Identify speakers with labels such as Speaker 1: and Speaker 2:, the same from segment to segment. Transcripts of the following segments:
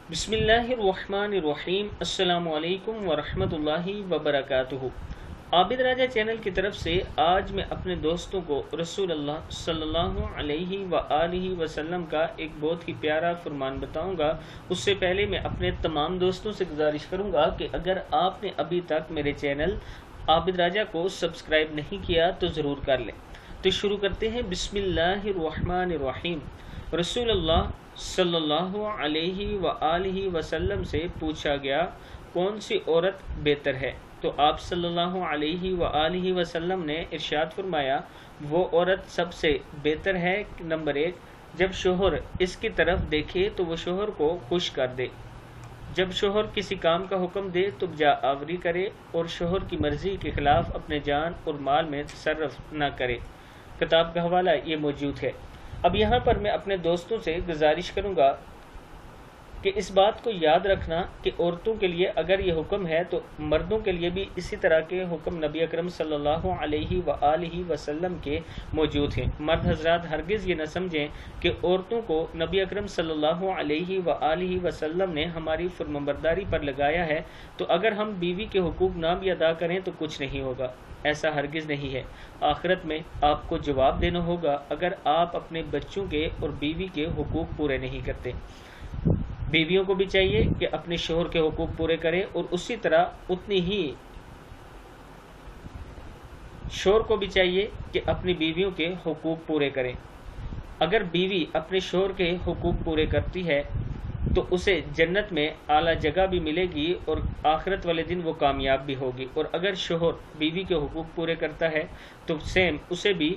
Speaker 1: بسم اللہ الرحمن الرحیم۔ السلام علیکم ورحمۃ اللہ وبرکاتہ۔ عابد راجہ چینل کی طرف سے آج میں اپنے دوستوں کو رسول اللہ صلی اللہ علیہ وآلہ وسلم کا ایک بہت ہی پیارا فرمان بتاؤں گا۔ اس سے پہلے میں اپنے تمام دوستوں سے گزارش کروں گا کہ اگر آپ نے ابھی تک میرے چینل عابد راجہ کو سبسکرائب نہیں کیا تو ضرور کر لیں۔ تو شروع کرتے ہیں۔ بسم اللہ الرحمن الرحیم۔ رسول اللہ صلی اللہ علیہ وآلہ وسلم سے پوچھا گیا کون سی عورت بہتر ہے؟ تو آپ صلی اللہ علیہ وآلہ وسلم نے ارشاد فرمایا وہ عورت سب سے بہتر ہے نمبر 1، جب شوہر اس کی طرف دیکھے تو وہ شوہر کو خوش کر دے، جب شوہر کسی کام کا حکم دے تو بجا آوری کرے، اور شوہر کی مرضی کے خلاف اپنے جان اور مال میں تصرف نہ کرے۔ کتاب کا حوالہ یہ موجود ہے۔ اب یہاں پر میں اپنے دوستوں سے گزارش کروں گا کہ اس بات کو یاد رکھنا کہ عورتوں کے لیے اگر یہ حکم ہے تو مردوں کے لیے بھی اسی طرح کے حکم نبی اکرم صلی اللہ علیہ وآلہ وسلم کے موجود ہیں۔ مرد حضرات ہرگز یہ نہ سمجھیں کہ عورتوں کو نبی اکرم صلی اللہ علیہ وآلہ وسلم نے ہماری فرمانبرداری پر لگایا ہے تو اگر ہم بیوی کے حقوق نہ بھی ادا کریں تو کچھ نہیں ہوگا۔ ایسا ہرگز نہیں ہے۔ آخرت میں آپ کو جواب دینا ہوگا اگر آپ اپنے بچوں کے اور بیوی کے حقوق پورے نہیں کرتے۔ بیویوں کو بھی چاہیے کہ اپنے شوہر کے حقوق پورے کرے، اور اسی طرح اتنی ہی شوہر کو بھی چاہیے کہ اپنی بیویوں کے حقوق پورے کرے۔ اگر بیوی اپنے شوہر کے حقوق پورے کرتی ہے تو اسے جنت میں اعلیٰ جگہ بھی ملے گی اور آخرت والے دن وہ کامیاب بھی ہوگی، اور اگر شوہر بیوی کے حقوق پورے کرتا ہے تو سیم اسے بھی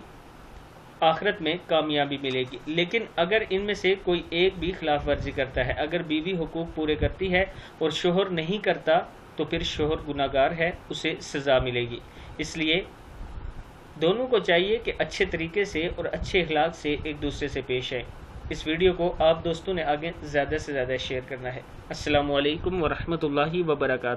Speaker 1: آخرت میں کامیابی ملے گی۔ لیکن اگر ان میں سے کوئی ایک بھی خلاف ورزی کرتا ہے، اگر بیوی حقوق پورے کرتی ہے اور شوہر نہیں کرتا تو پھر شوہر گناہگار ہے، اسے سزا ملے گی۔ اس لیے دونوں کو چاہیے کہ اچھے طریقے سے اور اچھے اخلاق سے ایک دوسرے سے پیش آئیں۔ اس ویڈیو کو آپ دوستوں نے آگے زیادہ سے زیادہ شیئر کرنا ہے۔ السلام علیکم ورحمۃ اللہ وبرکاتہ۔